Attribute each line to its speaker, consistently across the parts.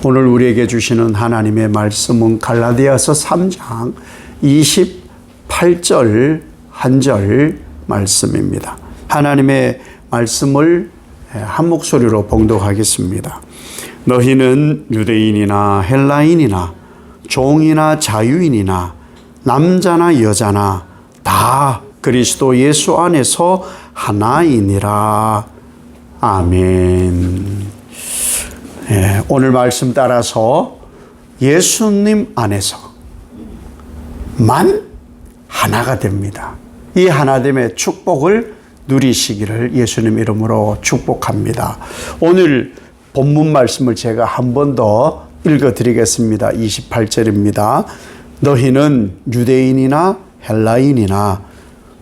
Speaker 1: 오늘 우리에게 주시는 하나님의 말씀은 갈라디아서 3장 28절 한 절 말씀입니다. 하나님의 말씀을 한 목소리로 봉독하겠습니다. 너희는 유대인이나 헬라인이나 종이나 자유인이나 남자나 여자나 다 그리스도 예수 안에서 하나이니라. 아멘. 오늘 말씀 따라서 예수님 안에서만 하나가 됩니다. 이 하나됨의 축복을 누리시기를 예수님 이름으로 축복합니다. 오늘 본문 말씀을 제가 한 번 더 읽어드리겠습니다. 28절입니다. 너희는 유대인이나 헬라인이나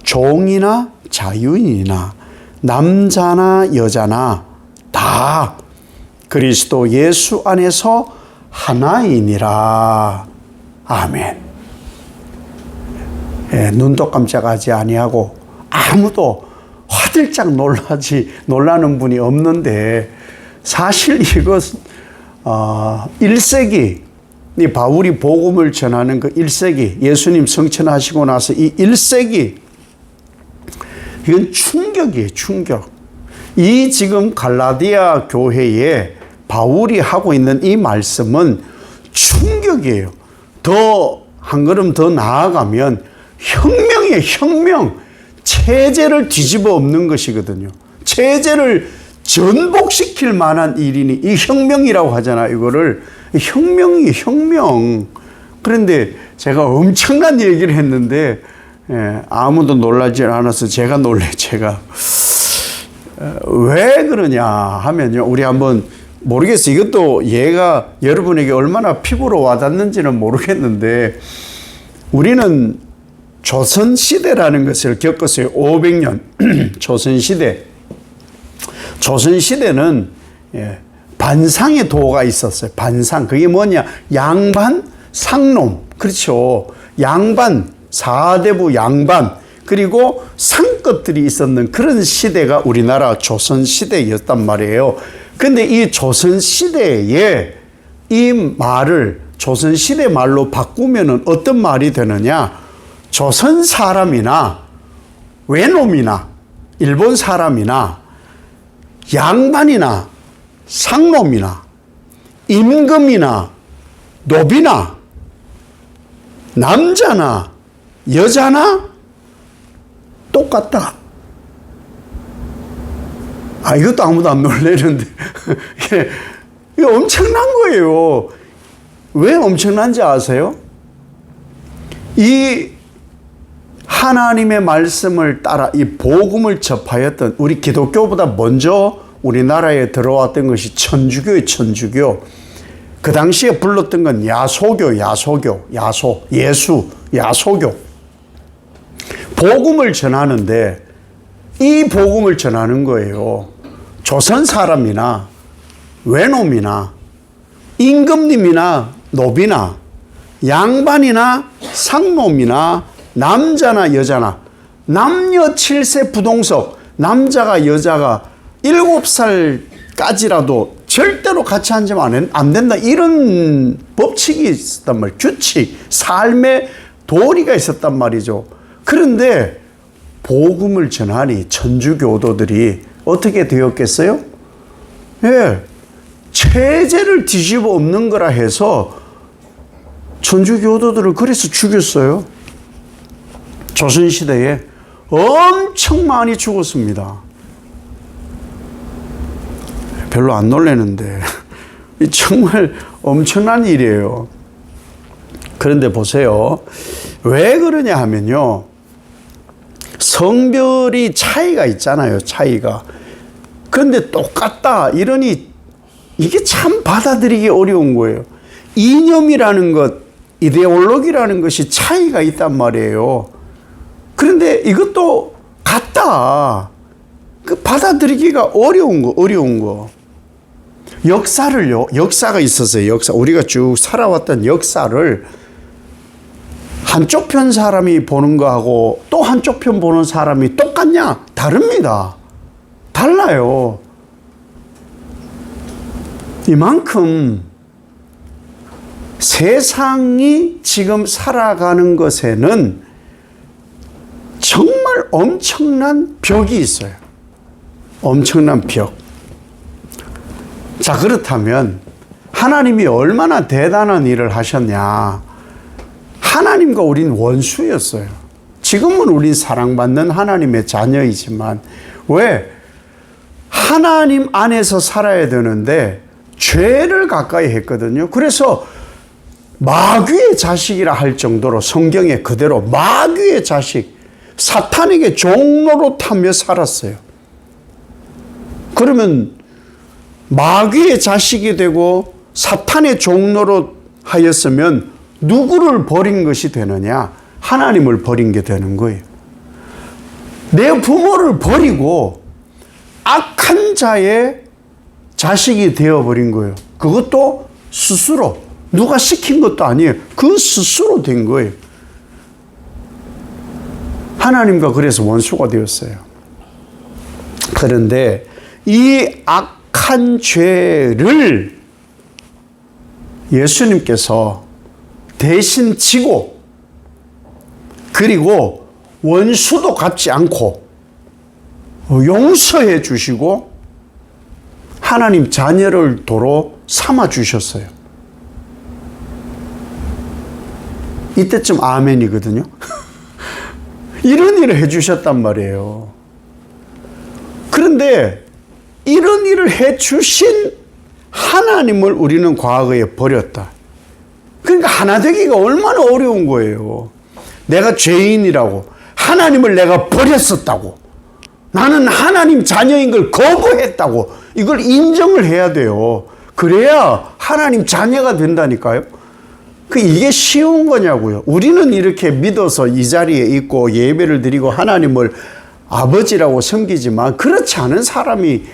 Speaker 1: 종이나 자유인이나 남자나 여자나 다 그리스도 예수 안에서 하나이니라. 아멘. 눈도 깜짝하지 아니하고 아무도 화들짝 놀라는 분이 없는데, 사실 이것은 1세기 이 바울이 복음을 전하는 그 1세기, 예수님 성천하시고 나서 이 1세기, 이건 충격이에요. 충격. 이 지금 갈라디아 교회에 바울이 하고 있는 이 말씀은 충격이에요. 더 한 걸음 더 나아가면 혁명이에요. 혁명. 체제를 뒤집어 엎는 것이거든요. 체제를 전복시킬 만한 일이니 이 혁명이라고 하잖아요. 이거를 혁명이 혁명. 그런데 제가 엄청난 얘기를 했는데 아무도 놀라지 않아서 제가 놀래. 제가 왜 그러냐 하면요, 우리 한번 모르겠어요. 이것도 얘가 여러분에게 얼마나 피부로 와닿는지는 모르겠는데, 우리는 조선시대라는 것을 겪었어요. 500년 조선시대. 조선시대는 반상의 도가 있었어요. 반상. 그게 뭐냐? 양반, 상놈. 그렇죠. 양반, 사대부 양반, 그리고 상급들이 있었는 그런 시대가 우리나라 조선시대였단 말이에요. 근데 이 조선시대에 이 말을 조선시대 말로 바꾸면 어떤 말이 되느냐? 조선 사람이나 외놈이나 일본 사람이나 양반이나 상놈이나 임금이나 노비나 남자나 여자나 똑같다. 이것도 아무도 안 놀래는데 이게 엄청난 거예요. 왜 엄청난지 아세요? 이 하나님의 말씀을 따라 이 복음을 접하였던, 우리 기독교보다 먼저 우리나라에 들어왔던 것이 천주교예요. 천주교. 그 당시에 불렀던 건 야소교, 야소교. 복음을 전하는데, 이 복음을 전하는 거예요. 조선 사람이나 외놈이나 임금님이나 노비나 양반이나 상놈이나 남자나 여자나, 남녀 7세 부동석, 남자가 여자가 7살까지라도 절대로 같이 앉으면 안 된다. 이런 법칙이 있었단 말이에요. 규칙, 삶의 도리가 있었단 말이죠. 그런데 복음을 전하니 천주교도들이 어떻게 되었겠어요? 체제를 뒤집어 엎는 거라 해서 천주교도들을 그래서 죽였어요. 조선시대에 엄청 많이 죽었습니다. 별로 안 놀라는데 정말 엄청난 일이에요. 그런데 보세요. 왜 그러냐 하면요, 성별이 차이가 있잖아요. 차이가. 그런데 똑같다 이러니 이게 참 받아들이기 어려운 거예요. 이념이라는 것, 이데올로기라는 것이 차이가 있단 말이에요. 그런데 이것도 같다. 받아들이기가 어려운 거. 역사가 있었어요. 우리가 쭉 살아왔던 역사를 한쪽 편 사람이 보는 거하고 또 한쪽 편 보는 사람이 똑같냐? 다릅니다. 달라요. 이만큼 세상이 지금 살아가는 것에는 정말 엄청난 벽이 있어요. 엄청난 벽. 자, 그렇다면 하나님이 얼마나 대단한 일을 하셨냐. 하나님과 우린 원수였어요. 지금은 우린 사랑받는 하나님의 자녀이지만 왜? 하나님 안에서 살아야 되는데 죄를 가까이 했거든요. 그래서 마귀의 자식이라 할 정도로 성경에 그대로 마귀의 자식, 사탄에게 종로로 타며 살았어요. 그러면 마귀의 자식이 되고 사탄의 종로로 하였으면 누구를 버린 것이 되느냐? 하나님을 버린 게 되는 거예요. 내 부모를 버리고 악한 자의 자식이 되어버린 거예요. 그것도 스스로. 누가 시킨 것도 아니에요. 그 스스로 된 거예요. 하나님과 그래서 원수가 되었어요. 그런데 이 악한 죄를 예수님께서 대신 지고 그리고 원수도 갚지 않고 용서해 주시고 하나님 자녀를 도로 삼아 주셨어요. 이때쯤 아멘이거든요. 이런 일을 해 주셨단 말이에요. 그런데 이런 일을 해 주신 하나님을 우리는 과거에 버렸다. 그러니까 하나 되기가 얼마나 어려운 거예요. 내가 죄인이라고, 하나님을 내가 버렸었다고, 나는 하나님 자녀인 걸 거부했다고, 이걸 인정을 해야 돼요. 그래야 하나님 자녀가 된다니까요. 이게 쉬운 거냐고요. 우리는 이렇게 믿어서 이 자리에 있고 예배를 드리고 하나님을 아버지라고 섬기지만 그렇지 않은 사람이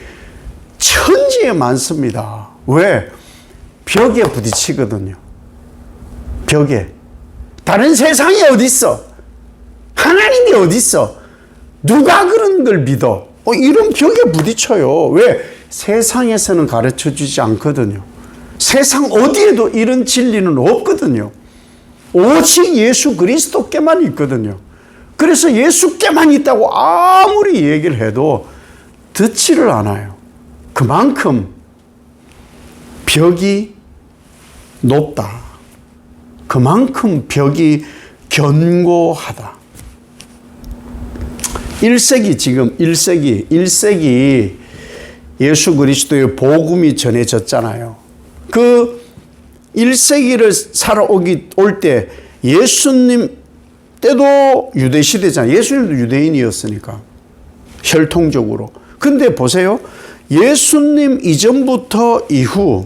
Speaker 1: 천지에 많습니다. 왜? 벽에 부딪히거든요. 벽에. 다른 세상이 어디 있어? 하나님이 어디 있어? 누가 그런 걸 믿어? 이런 벽에 부딪혀요. 왜? 세상에서는 가르쳐 주지 않거든요. 세상 어디에도 이런 진리는 없거든요. 오직 예수 그리스도께만 있거든요. 그래서 예수께만 있다고 아무리 얘기를 해도 듣지를 않아요. 그만큼 벽이 높다. 그만큼 벽이 견고하다. 1세기 지금 1세기 예수 그리스도의 복음이 전해졌잖아요. 그 1세기를 올 때 예수님 때도 유대시대잖아요. 예수님도 유대인이었으니까. 혈통적으로. 근데 보세요. 예수님 이전부터 이후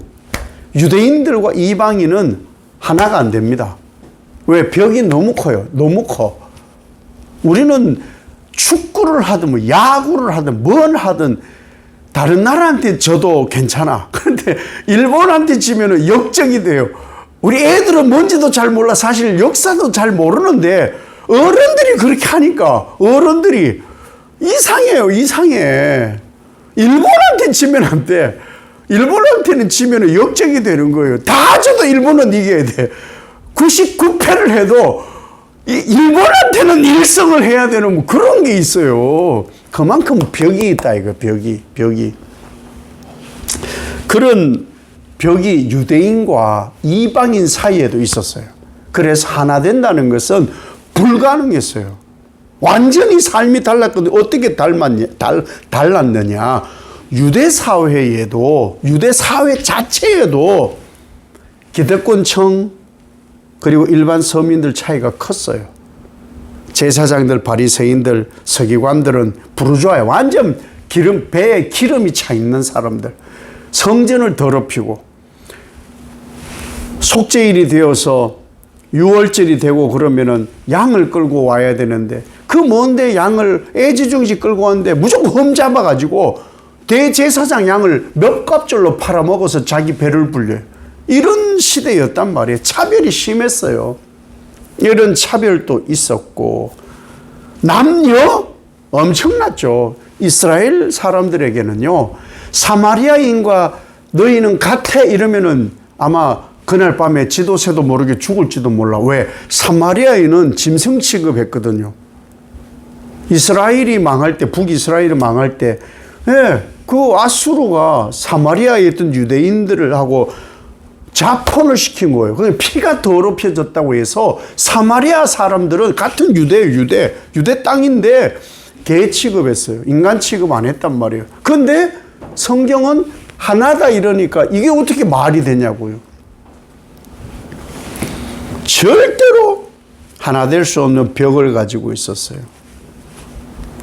Speaker 1: 유대인들과 이방인은 하나가 안 됩니다. 왜? 벽이 너무 커요. 너무 커. 우리는 축구를 하든 뭐 야구를 하든 뭘 하든 다른 나라한테 져도 괜찮아. 그런데 일본한테 지면은 역적이 돼요. 우리 애들은 뭔지도 잘 몰라. 사실 역사도 잘 모르는데 어른들이 그렇게 하니까 어른들이 이상해요. 이상해. 일본한테 지면 안 돼. 일본한테는 지면 역적이 되는 거예요. 다 져도 일본은 이겨야 돼. 99패를 해도 일본한테는 1승을 해야 되는 뭐 그런 게 있어요. 그만큼 벽이 있다 이거. 벽이. 그런 벽이 유대인과 이방인 사이에도 있었어요. 그래서 하나 된다는 것은 불가능했어요. 완전히 삶이 달랐거든요. 어떻게 달랐느냐. 유대 사회에도, 유대 사회 자체에도 기득권층 그리고 일반 서민들 차이가 컸어요. 제사장들, 바리새인들, 서기관들은 부르주아야. 완전 배에 기름이 차 있는 사람들. 성전을 더럽히고 속죄일이 되어서 유월절이 되고 그러면은 양을 끌고 와야 되는데 그 먼데 양을 애지중지 끌고 왔는데 무조건 흠 잡아가지고 대제사장 양을 몇 갑절로 팔아먹어서 자기 배를 불려요. 이런 시대였단 말이에요. 차별이 심했어요. 이런 차별도 있었고 남녀 엄청났죠. 이스라엘 사람들에게는요. 사마리아인과 너희는 같아 이러면은 아마 그날 밤에 지도새도 모르게 죽을지도 몰라. 왜? 사마리아인은 짐승 취급했거든요. 이스라엘이 망할 때, 북이스라엘이 망할 때, 예, 그 아수르가 사마리아에 있던 유대인들을 하고 자폰을 시킨 거예요. 그냥 피가 더럽혀졌다고 해서 사마리아 사람들은 같은 유대 땅인데 개 취급했어요. 인간 취급 안 했단 말이에요. 그런데 성경은 하나다 이러니까 이게 어떻게 말이 되냐고요. 절대로 하나 될 수 없는 벽을 가지고 있었어요.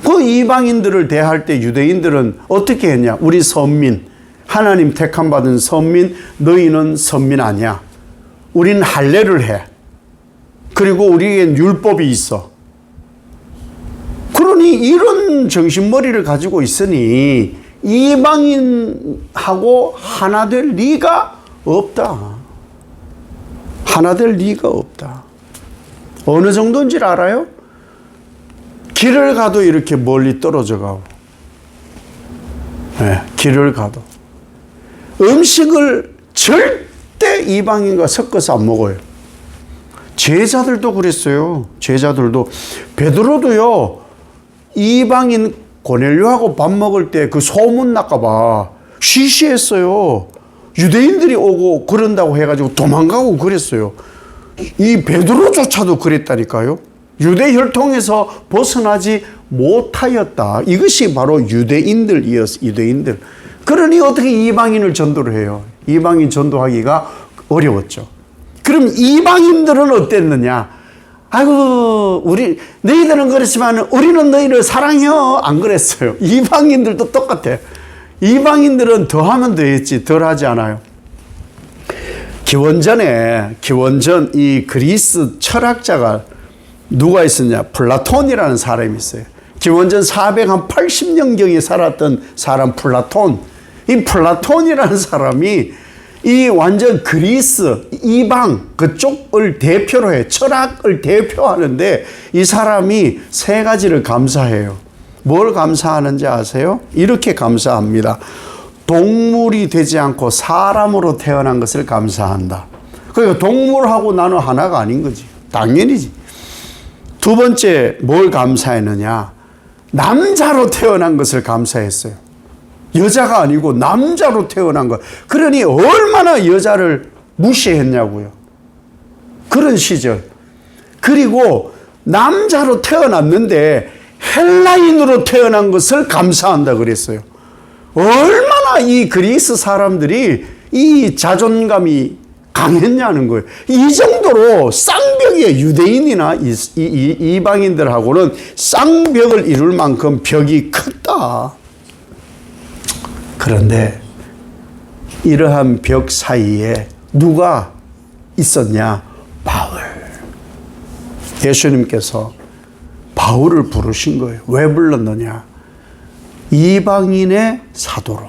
Speaker 1: 그 이방인들을 대할 때 유대인들은 어떻게 했냐? 우리 선민, 하나님 택함 받은 선민, 너희는 선민 아니야. 우리는 할례를 해. 그리고 우리에겐 율법이 있어. 그러니 이런 정신머리를 가지고 있으니 이방인하고 하나 될 리가 없다. 하나 될 리가 없다. 어느 정도인지 알아요? 길을 가도 이렇게 멀리 떨어져 가고, 네, 길을 가도. 음식을 절대 이방인과 섞어서 안 먹어요. 제자들도 그랬어요. 제자들도. 베드로도요, 이방인 고넬료하고 밥 먹을 때 그 소문 날까봐 시시했어요. 유대인들이 오고 그런다고 해가지고 도망가고 그랬어요. 이 베드로조차도 그랬다니까요. 유대 혈통에서 벗어나지 못하였다. 이것이 바로 유대인들이었어. 유대인들. 그러니 어떻게 이방인을 전도를 해요? 이방인 전도하기가 어려웠죠. 그럼 이방인들은 어땠느냐? 아이고, 너희들은 그렇지만 우리는 너희를 사랑해요. 안 그랬어요. 이방인들도 똑같아. 이방인들은 더하면 더했지 덜 하지 않아요. 기원전 이 그리스 철학자가 누가 있었냐? 플라톤이라는 사람이 있어요. 기원전 480년경에 살았던 사람 플라톤. 이 플라톤이라는 사람이 이 완전 그리스 이방 그쪽을 대표로 해. 철학을 대표하는데 이 사람이 세 가지를 감사해요. 뭘 감사하는지 아세요? 이렇게 감사합니다. 동물이 되지 않고 사람으로 태어난 것을 감사한다. 그러니까 동물하고 나는 하나가 아닌 거지. 당연히지. 두 번째 뭘 감사했느냐? 남자로 태어난 것을 감사했어요. 여자가 아니고 남자로 태어난 것. 그러니 얼마나 여자를 무시했냐고요. 그런 시절. 그리고 남자로 태어났는데 헬라인으로 태어난 것을 감사한다 그랬어요. 얼마나 이 그리스 사람들이 이 자존감이 강했냐는 거예요. 이 정도로 쌍벽이에요. 유대인이나 이방인들하고는 쌍벽을 이룰 만큼 벽이 컸다. 그런데 이러한 벽 사이에 누가 있었냐? 바울. 예수님께서 바울을 부르신 거예요. 왜 불렀느냐? 이방인의 사도로,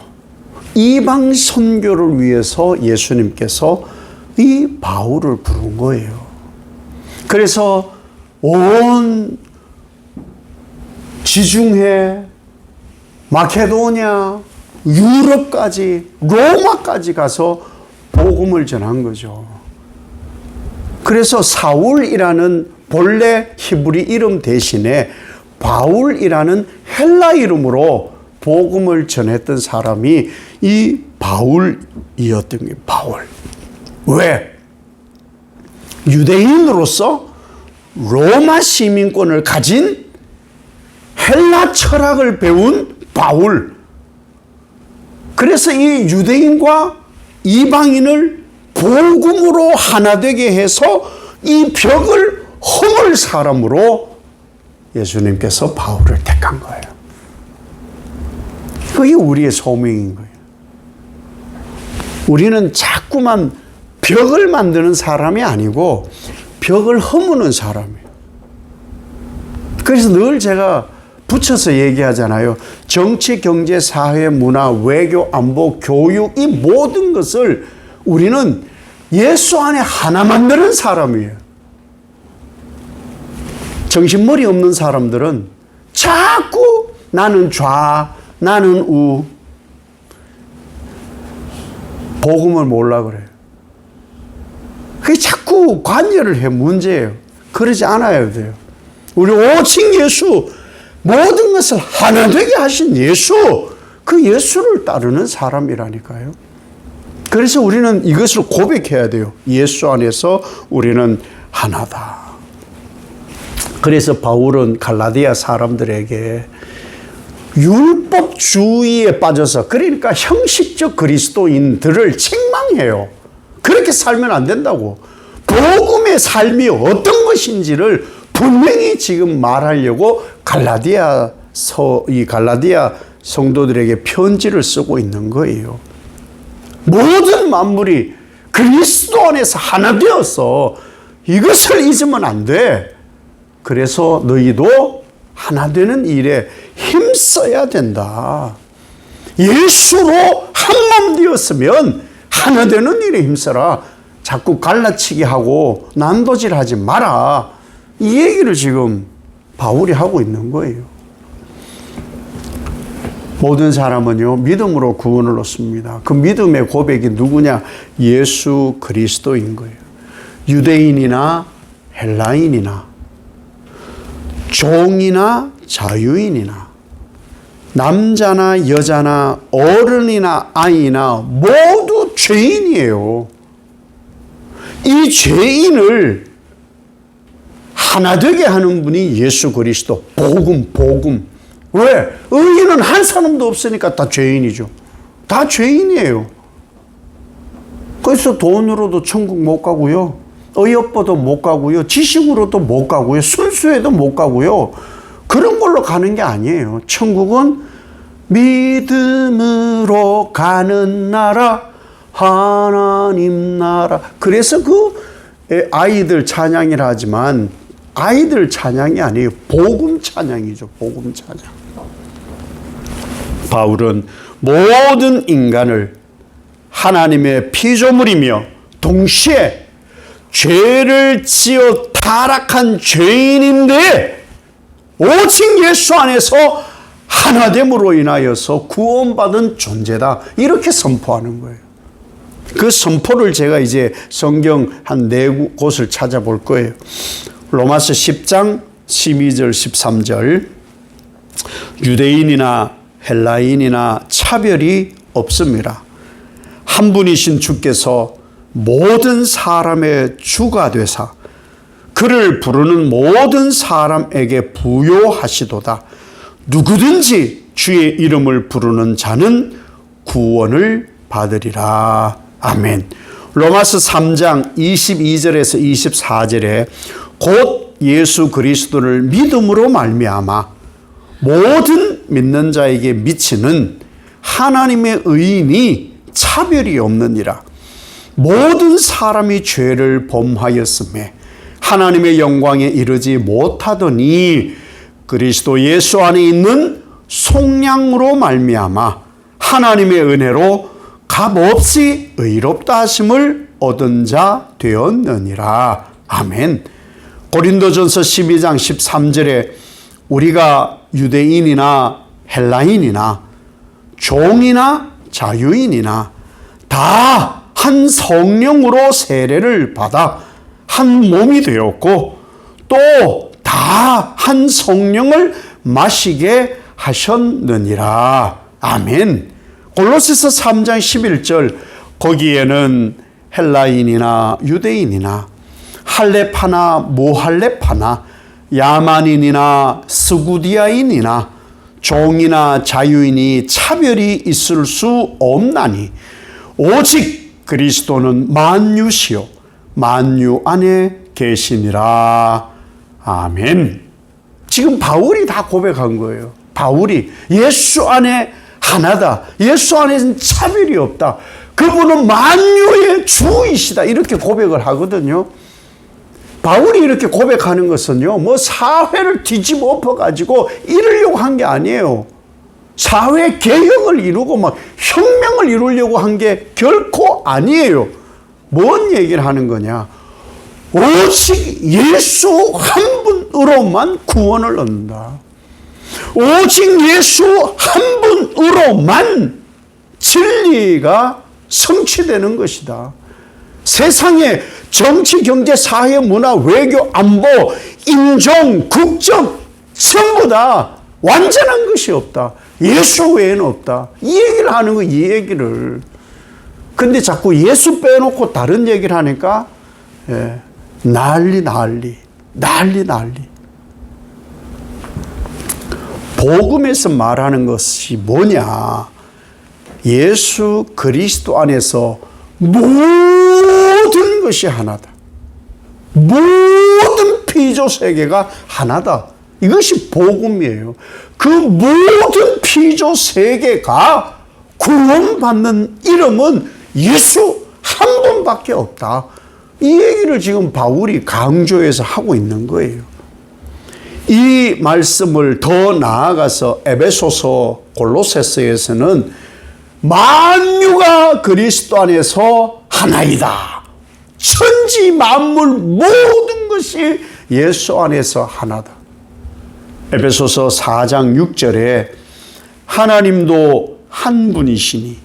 Speaker 1: 이방 선교를 위해서 예수님께서 이 바울을 부른 거예요. 그래서 온 지중해, 마케도니아, 유럽까지, 로마까지 가서 복음을 전한 거죠. 그래서 사울이라는 본래 히브리 이름 대신에 바울이라는 헬라 이름으로 복음을 전했던 사람이 이 바울이었던 거예요. 바울. 왜? 유대인으로서 로마 시민권을 가진 헬라 철학을 배운 바울. 그래서 이 유대인과 이방인을 복음으로 하나 되게 해서 이 벽을 허물 사람으로 예수님께서 바울을 택한 거예요. 그게 우리의 소명인 거예요. 우리는 자꾸만 벽을 만드는 사람이 아니고 벽을 허무는 사람이에요. 그래서 늘 제가 붙여서 얘기하잖아요. 정치, 경제, 사회, 문화, 외교, 안보, 교육 이 모든 것을 우리는 예수 안에 하나 만드는 사람이에요. 정신머리 없는 사람들은 자꾸 나는 좌, 나는 우. 복음을 몰라 그래요. 그게 자꾸 관여를 해 문제예요. 그러지 않아야 돼요. 우리 오직 예수, 모든 것을 하나 되게 하신 예수, 그 예수를 따르는 사람이라니까요. 그래서 우리는 이것을 고백해야 돼요. 예수 안에서 우리는 하나다. 그래서 바울은 갈라디아 사람들에게 율법주의에 빠져서, 그러니까 형식적 그리스도인들을 책망해요. 그렇게 살면 안 된다고. 복음의 삶이 어떤 것인지를 분명히 지금 말하려고 갈라디아 성도들에게 편지를 쓰고 있는 거예요. 모든 만물이 그리스도 안에서 하나 되어서 이것을 잊으면 안 돼. 그래서 너희도 하나 되는 일에 힘써야 된다. 예수로 한 몸 되었으면 하나 되는 일에 힘써라. 자꾸 갈라치기 하고 난도질하지 마라. 이 얘기를 지금 바울이 하고 있는 거예요. 모든 사람은요, 믿음으로 구원을 얻습니다. 그 믿음의 고백이 누구냐? 예수 그리스도인 거예요. 유대인이나 헬라인이나 종이나 자유인이나 남자나 여자나 어른이나 아이나 모두 죄인이에요. 이 죄인을 하나 되게 하는 분이 예수 그리스도. 복음. 왜? 의인은 한 사람도 없으니까 다 죄인이죠. 다 죄인이에요. 그래서 돈으로도 천국 못 가고요. 의협보도 못 가고요. 지식으로도 못 가고요. 순수해도 못 가고요. 그런 걸로 가는 게 아니에요. 천국은 믿음으로 가는 나라, 하나님 나라. 그래서 그 아이들 찬양이라 하지만 아이들 찬양이 아니에요. 복음 찬양이죠. 복음 찬양. 바울은 모든 인간을 하나님의 피조물이며 동시에 죄를 지어 타락한 죄인인데 오직 예수 안에서 하나됨으로 인하여서 구원받은 존재다. 이렇게 선포하는 거예요. 그 선포를 제가 이제 성경 한 4곳을 찾아볼 거예요. 로마서 10장 12절 13절 유대인이나 헬라인이나 차별이 없습니다. 한 분이신 주께서 모든 사람의 주가 되사 그를 부르는 모든 사람에게 부요하시도다. 누구든지 주의 이름을 부르는 자는 구원을 받으리라. 아멘. 로마서 3장 22절에서 24절에 곧 예수 그리스도를 믿음으로 말미암아 모든 믿는 자에게 미치는 하나님의 의인이 차별이 없느니라. 모든 사람이 죄를 범하였음에 하나님의 영광에 이르지 못하더니 그리스도 예수 안에 있는 속량으로 말미암아 하나님의 은혜로 값없이 의롭다 하심을 얻은 자 되었느니라. 아멘. 고린도전서 12장 13절에 우리가 유대인이나 헬라인이나 종이나 자유인이나 다 한 성령으로 세례를 받아 한 몸이 되었고 또 다 한 성령을 마시게 하셨느니라. 아멘. 골로새서 3장 11절 거기에는 헬라인이나 유대인이나 할렙하나 무할렙하나 야만인이나 스구디아인이나 종이나 자유인이 차별이 있을 수 없나니 오직 그리스도는 만유시요 만유 안에 계시니라. 아멘. 지금 바울이 다 고백한 거예요. 바울이 예수 안에 하나다. 예수 안에는 차별이 없다. 그분은 만유의 주이시다. 이렇게 고백을 하거든요. 바울이 이렇게 고백하는 것은요, 뭐 사회를 뒤집어 엎어가지고 이루려고 한 게 아니에요. 사회 개혁을 이루고 막 혁명을 이루려고 한 게 결코 아니에요. 뭔 얘기를 하는 거냐? 오직 예수 한 분으로만 구원을 얻는다. 오직 예수 한 분으로만 진리가 성취되는 것이다. 세상에 정치, 경제, 사회, 문화, 외교, 안보, 인종, 국적 전부 다 완전한 것이 없다. 예수 외에는 없다. 이 얘기를 하는 거, 이 얘기를. 근데 자꾸 예수 빼놓고 다른 얘기를 하니까 난리. 복음에서 말하는 것이 뭐냐? 예수 그리스도 안에서 모든 것이 하나다. 모든 피조 세계가 하나다. 이것이 복음이에요. 그 모든 피조 세계가 구원받는 이름은 예수 한 분밖에 없다. 이 얘기를 지금 바울이 강조해서 하고 있는 거예요. 이 말씀을 더 나아가서 에베소서, 골로새서에서는 만유가 그리스도 안에서 하나이다. 천지 만물 모든 것이 예수 안에서 하나다. 에베소서 4장 6절에 하나님도 한 분이시니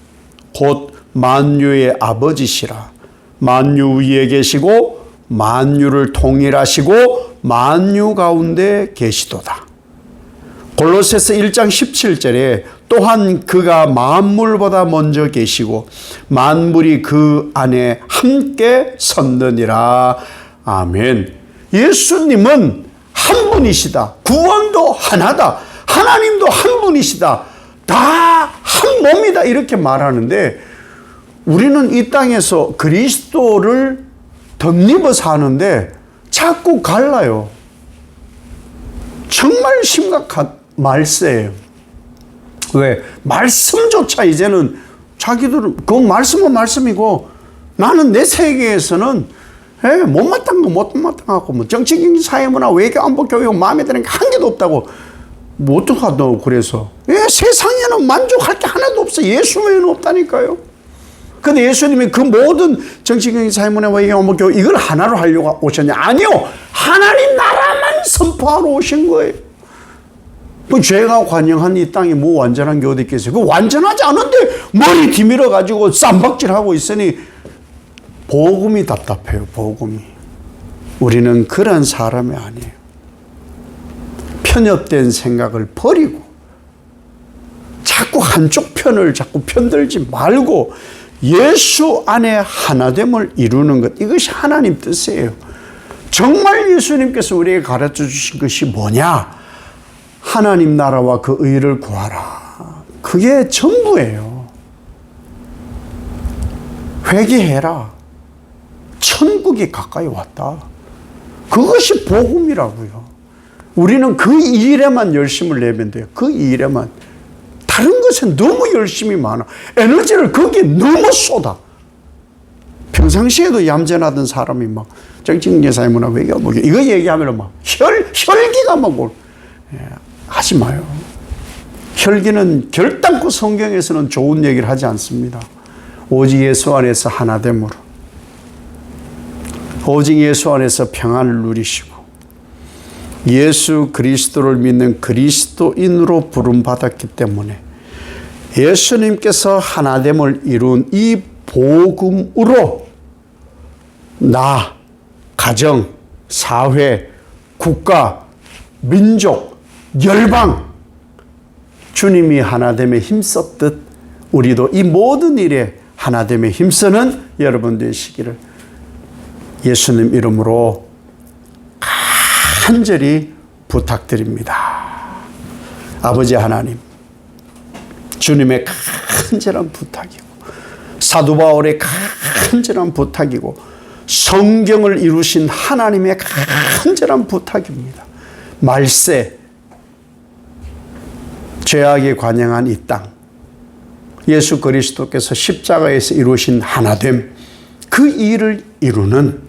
Speaker 1: 곧 만유의 아버지시라. 만유 위에 계시고 만유를 통일하시고 만유 가운데 계시도다. 골로새서 1장 17절에 또한 그가 만물보다 먼저 계시고 만물이 그 안에 함께 섰느니라. 아멘. 예수님은 한 분이시다. 구원도 하나다. 하나님도 한 분이시다. 다 한 몸이다. 이렇게 말하는데 우리는 이 땅에서 그리스도를 덧입어 사는데 자꾸 갈라요. 정말 심각한 말세예요. 왜? 말씀조차 이제는 자기들은 그 말씀은 말씀이고 나는 내 세계에서는 못마땅한 거 못마땅하고 뭐 정치, 경제, 사회, 문화, 외교, 안보, 교육 마음에 드는 게 한 개도 없다고 뭐 어떡하노 그래서 세상에는 만족할 게 하나도 없어. 예수 외에는 없다니까요. 근데 예수님이 그 모든 정치, 경제, 사회, 문화, 외교, 안보, 교육 이걸 하나로 하려고 오셨냐? 아니요. 하나님 나라만 선포하러 오신 거예요. 그 죄가 관영한 이 땅에 뭐 완전한 게 어디 있겠어요? 그 완전하지 않은데 머리 뒤밀어 가지고 쌈박질하고 있으니 복음이 답답해요. 복음이. 우리는 그런 사람이 아니에요. 편협된 생각을 버리고 자꾸 한쪽 편을 자꾸 편들지 말고 예수 안에 하나됨을 이루는 것, 이것이 하나님 뜻이에요. 정말 예수님께서 우리에게 가르쳐 주신 것이 뭐냐? 하나님 나라와 그 의를 구하라. 그게 전부예요. 회개해라. 천국이 가까이 왔다. 그것이 복음이라고요. 우리는 그 일에만 열심을 내면 돼요. 그 일에만. 다른 것에 너무 열심이 많아. 에너지를 거기에 너무 쏟아. 평상시에도 얌전하던 사람이 막 정치, 사회, 문화, 외교, 뭐 이거 얘기하면 막 혈기가 막 하지 마요. 혈기는 결단코 성경에서는 좋은 얘기를 하지 않습니다. 오직 예수 안에서 하나됨으로, 오직 예수 안에서 평안을 누리시고 예수 그리스도를 믿는 그리스도인으로 부름받았기 때문에 예수님께서 하나됨을 이룬 이 복음으로 나, 가정, 사회, 국가, 민족, 열방, 주님이 하나됨에 힘썼듯 우리도 이 모든 일에 하나됨에 힘쓰는 여러분 되시기를 예수님 이름으로 간절히 부탁드립니다. 아버지 하나님, 주님의 간절한 부탁이고 사도 바울의 간절한 부탁이고 성경을 이루신 하나님의 간절한 부탁입니다. 말세, 죄악에 관영한 이 땅, 예수 그리스도께서 십자가에서 이루신 하나됨, 그 일을 이루는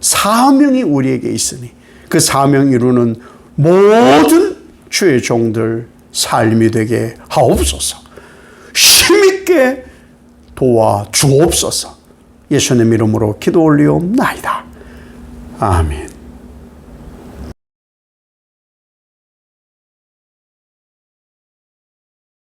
Speaker 1: 사명이 우리에게 있으니 그 사명 이루는 모든 주의 종들 삶이 되게 하옵소서. 힘있게 도와주옵소서. 예수님 이름으로 기도 올리옵나이다. 아멘.